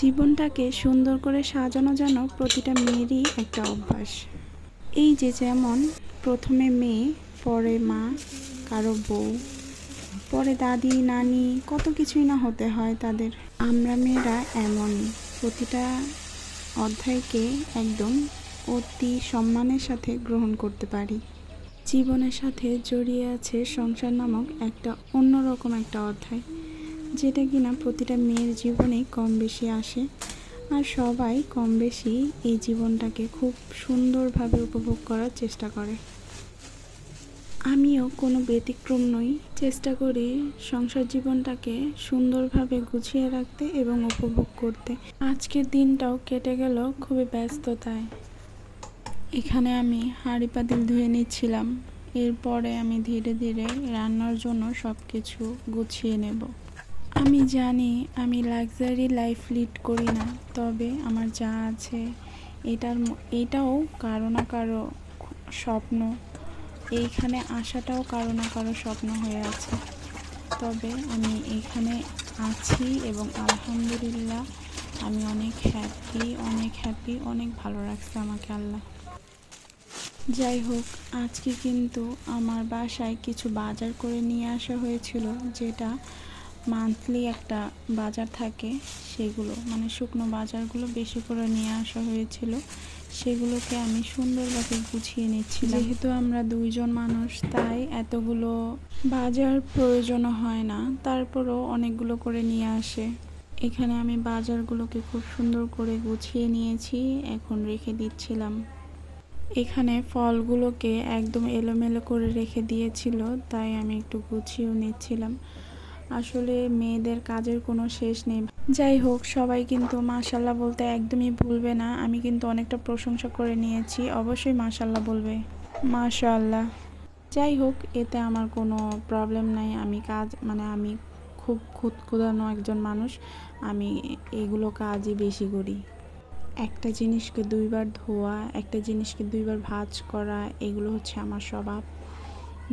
জীবনটাকে সুন্দর করে সাজানো যেন প্রতিটা মেয়েরই একটা অভ্যাস। এই যে যেমন প্রথমে মেয়ে, পরে মা, কারো বউ, পরে দাদি নানি, কত কিছুই না হতে হয় তাদের। আমরা মেয়েরা এমনই, প্রতিটা অধ্যায়কে একদম অতি সম্মানের সাথে গ্রহণ করতে পারি। জীবনের সাথে জড়িয়ে আছে সংসার নামক একটা অন্যরকম একটা অধ্যায়, যেটা কিনা প্রতিটা মেয়ের জীবনেই কম বেশি আসে, আর সবাই কম বেশি এই জীবনটাকে খুব সুন্দরভাবে উপভোগ করার চেষ্টা করে। আমিও কোনো ব্যতিক্রম নই, চেষ্টা করি সংসার জীবনটাকে সুন্দরভাবে গুছিয়ে রাখতে এবং উপভোগ করতে। আজকের দিনটাও কেটে গেল খুবই ব্যস্ততায়। এখানে আমি হাঁড়ি পাতিল ধুয়ে নিচ্ছিলাম, এরপরে আমি ধীরে ধীরে রান্নার জন্য সব কিছু গুছিয়ে নেব। আমি জানি আমি লাক্সারি লাইফ লিড করি না, তবে আমার যা আছে এটাও কারো না কারো স্বপ্ন। এইখানে আসাটাও কারো না কারো স্বপ্ন হয়ে আছে। তবে আমি এখানে আছি এবং আলহামদুলিল্লাহ আমি অনেক হ্যাপি, অনেক ভালো রাখছে আমাকে আল্লাহ। যাই হোক, আজকে কিন্তু আমার বাসায় কিছু বাজার করে নিয়ে আসা হয়েছিল, যেটা মান্থলি একটা বাজার থাকে, সেগুলো মানে শুকনো বাজারগুলো বেশি করে নিয়ে আসা হয়েছিল। সেগুলোকে আমি সুন্দরভাবে গুছিয়ে নিচ্ছি। যেহেতু আমরা দুইজন মানুষ, তাই এতগুলো বাজার প্রয়োজন হয় না, তারপরও অনেকগুলো করে নিয়ে আসে। এখানে আমি বাজারগুলোকে খুব সুন্দর করে গুছিয়ে নিয়েছি, এখন রেখে দিচ্ছিলাম। এখানে ফলগুলোকে একদম এলোমেলো করে রেখে দিয়েছিল, তাই আমি একটু গুছিয়েও নিচ্ছিলাম। আসলে মেয়েদের কাজের কোনো শেষ নেই। যাই হোক, সবাই কিন্তু মাশাল্লাহ বলতে একদমই ভুলবে না। আমি কিন্তু অনেকটা প্রশংসা করে নিয়েছি, অবশ্যই মাশাল্লাহ বলবে। মাশাল্লাহ। যাই হোক, এতে আমার কোনো প্রবলেম নাই। আমি খুব খুঁতখুঁতানো একজন মানুষ, আমি এগুলো কাজই বেশি করি। একটা জিনিসকে দুইবার ধোয়া, একটা জিনিসকে দুইবার ভাঁজ করা, এগুলো হচ্ছে আমার স্বভাব।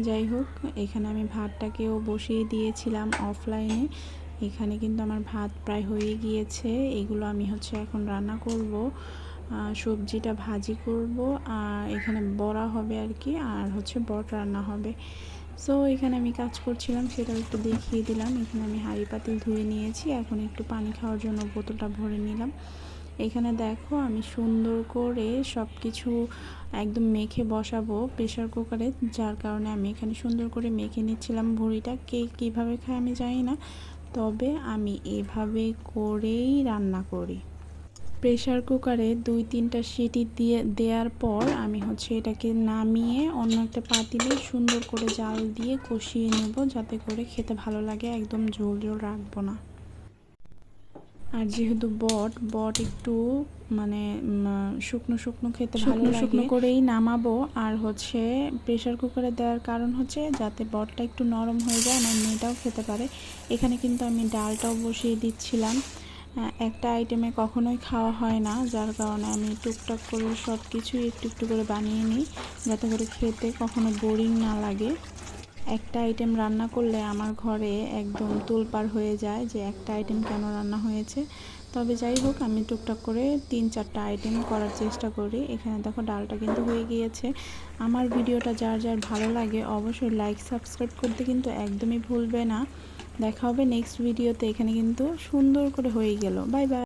যাই হোক, এখানে আমি ভাতটাকেও বসিয়ে দিয়েছিলাম অফলাইনে। এখানে কিন্তু আমার ভাত প্রায় হয়ে গিয়েছে। এগুলো আমি এখন রান্না করব, সবজিটা ভাজি করব, আর এখানে বড়া হবে আর কি, আর বট রান্না হবে। সো এখানে আমি কাজ করছিলাম, সেটাও একটু দেখিয়ে দিলাম। এখানে আমি হাঁড়ি পাতিল ধুয়ে নিয়েছি, এখন একটু পানি খাওয়ার জন্য বোতলটা ভরে নিলাম। এখানে দেখো, আমি সুন্দর করে সব কিছু একদম মেখে বসাবো প্রেশার কুকারে, যার কারণে আমি এখানে সুন্দর করে মেখে নিচ্ছিলাম। ভুঁড়িটা কে কীভাবে খায় আমি জানি না, তবে আমি এভাবে করেই রান্না করি। প্রেশার কুকারে 2-3টা সিটি দেওয়ার পর আমি এটাকে নামিয়ে অন্য একটা পাতিলে সুন্দর করে জাল দিয়ে কষিয়ে নেব, যাতে করে খেতে ভালো লাগে, একদম ঝোল ঝোল রাখবো না। আর যেহেতু বট একটু মানে শুকনো শুকনো খেতে ভালো লাগে, শুকনো করেই নামাবো। আর প্রেশার কুকারে দেওয়ার কারণ যাতে বটটা একটু নরম হয়ে যায়, না মেয়েটাও খেতে পারে। এখানে কিন্তু আমি ডালটাও বসিয়ে দিচ্ছিলাম। একটা আইটেমে কখনোই খাওয়া হয় না, যার কারণে আমি টুকটাক করে সব কিছুই একটু একটু করে বানিয়ে নিই, যাতে করে খেতে কখনো বোরিং না লাগে। একটা আইটেম রান্না করলে আমার ঘরে একদম তোলপাড় হয়ে যায় যে একটা আইটেম কেন রান্না হয়েছে। তবে যাই হোক, আমি টুকটাক করে 3-4টা আইটেম করার চেষ্টা করি। এখানে দেখো, ডালটা কিন্তু হয়ে গিয়েছে। আমার ভিডিওটা যার যার ভালো লাগে অবশ্যই লাইক সাবস্ক্রাইব করতে কিন্তু একদমই ভুলবে না। দেখা হবে নেক্সট ভিডিওতে। এখানে কিন্তু সুন্দর করে হয়ে গেল। Bye bye.